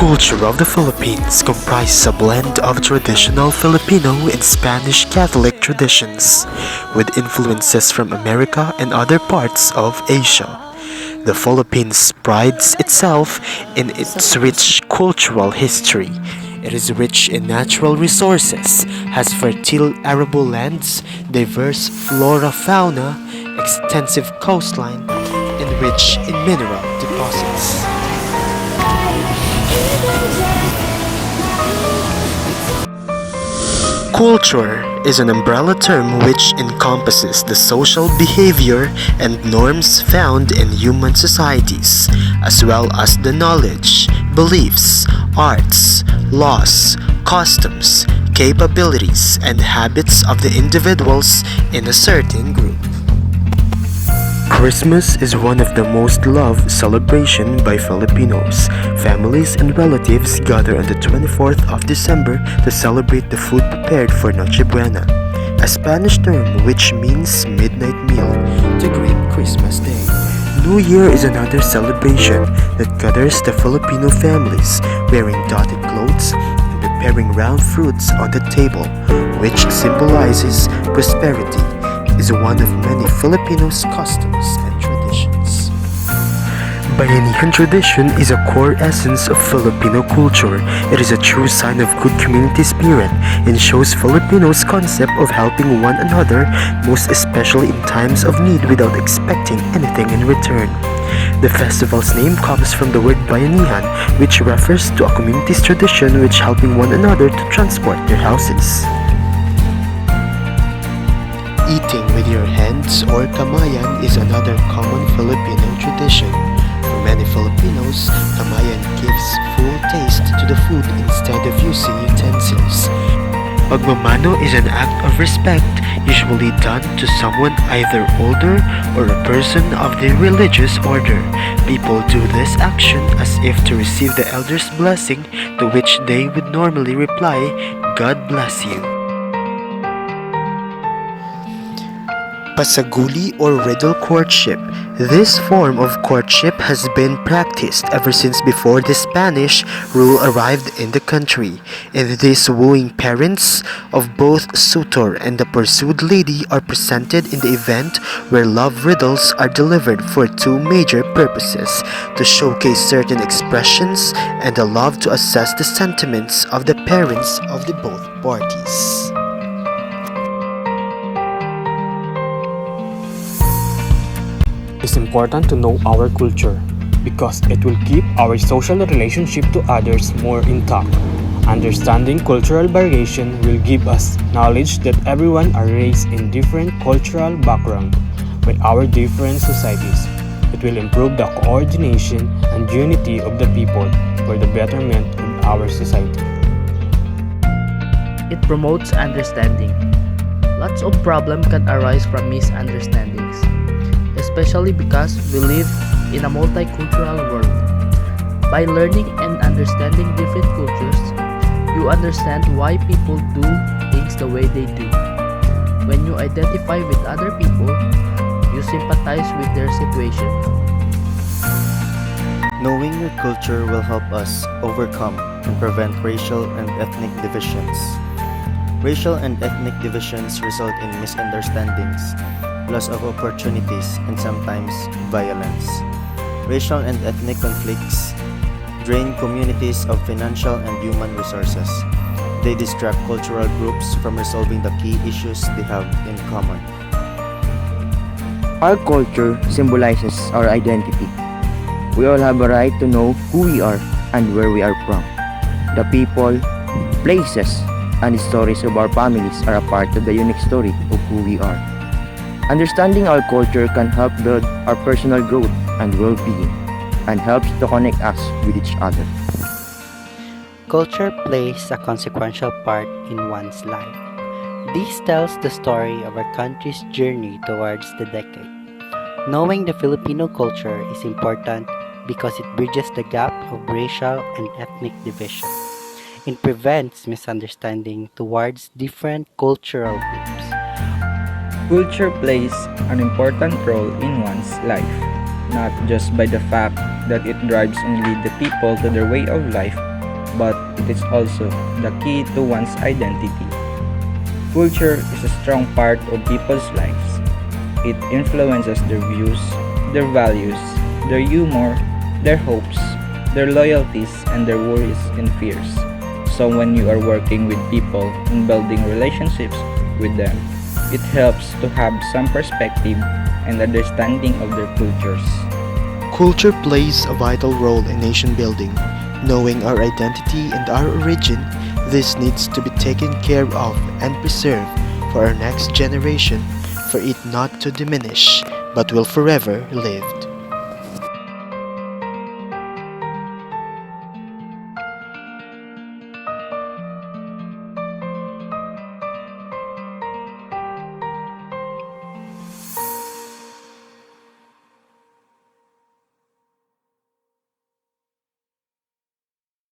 culture of the Philippines comprises a blend of traditional Filipino and Spanish Catholic traditions, with influences from America and other parts of Asia. The Philippines prides itself in its rich cultural history. It is rich in natural resources, has fertile arable lands, diverse flora-fauna, extensive coastline, and rich in mineral deposits. Culture is an umbrella term which encompasses the social behavior and norms found in human societies, as well as the knowledge, beliefs, arts, laws, customs, capabilities, and habits of the individuals in a certain group. Christmas is one of the most loved celebration by Filipinos. Families and relatives gather on the 24th of December to celebrate the food prepared for Noche Buena, a Spanish term which means midnight meal, to greet Christmas Day. New Year is another celebration that gathers the Filipino families wearing dotted clothes and preparing round fruits on the table, which symbolizes prosperity, is one of many Filipinos' customs and traditions. Bayanihan tradition is a core essence of Filipino culture. It is a true sign of good community spirit and shows Filipinos' concept of helping one another, most especially in times of need without expecting anything in return. The festival's name comes from the word bayanihan, which refers to a community's tradition which helping one another to transport their houses. Eating with your hands or kamayan is another common Filipino tradition. For many Filipinos, kamayan gives full taste to the food instead of using utensils. Pagmamano is an act of respect usually done to someone either older or a person of the religious order. People do this action as if to receive the elder's blessing, to which they would normally reply, "God bless you." Pasaguli or riddle courtship. This form of courtship has been practiced ever since before the Spanish rule arrived in the country. In this, wooing parents of both suitor and the pursued lady are presented in the event, where love riddles are delivered for two major purposes: to showcase certain expressions and the love to assess the sentiments of the parents of the both parties. It's important to know our culture because it will keep our social relationship to others more intact. Understanding cultural variation will give us knowledge that everyone are raised in different cultural background with our different societies. It will improve the coordination and unity of the people for the betterment of our society. It promotes understanding. Lots of problems can arise from misunderstandings, especially because we live in a multicultural world. By learning and understanding different cultures, you understand why people do things the way they do. When you identify with other people, you sympathize with their situation. Knowing your culture will help us overcome and prevent racial and ethnic divisions. Racial and ethnic divisions result in misunderstandings, loss of opportunities, and sometimes violence. Racial and ethnic conflicts drain communities of financial and human resources. They distract cultural groups from resolving the key issues they have in common. Our culture symbolizes our identity. We all have a right to know who we are and where we are from. The people, places, and stories of our families are a part of the unique story of who we are. Understanding our culture can help build our personal growth and well-being, and helps to connect us with each other. Culture plays a consequential part in one's life. This tells the story of our country's journey towards the decade. Knowing the Filipino culture is important because it bridges the gap of racial and ethnic division. It prevents misunderstanding towards different cultural groups. Culture plays an important role in one's life, not just by the fact that it drives only the people to their way of life, is also the key to one's identity. Culture is a strong part of people's lives. It influences their views, their values, their humor, their hopes, their loyalties, and their worries and fears. So when you are working with people and building relationships with them, it helps to have some perspective and understanding of their cultures. Culture plays a vital role in nation building. Knowing our identity and our origin, this needs to be taken care of and preserved for our next generation, for it not to diminish, but will forever live.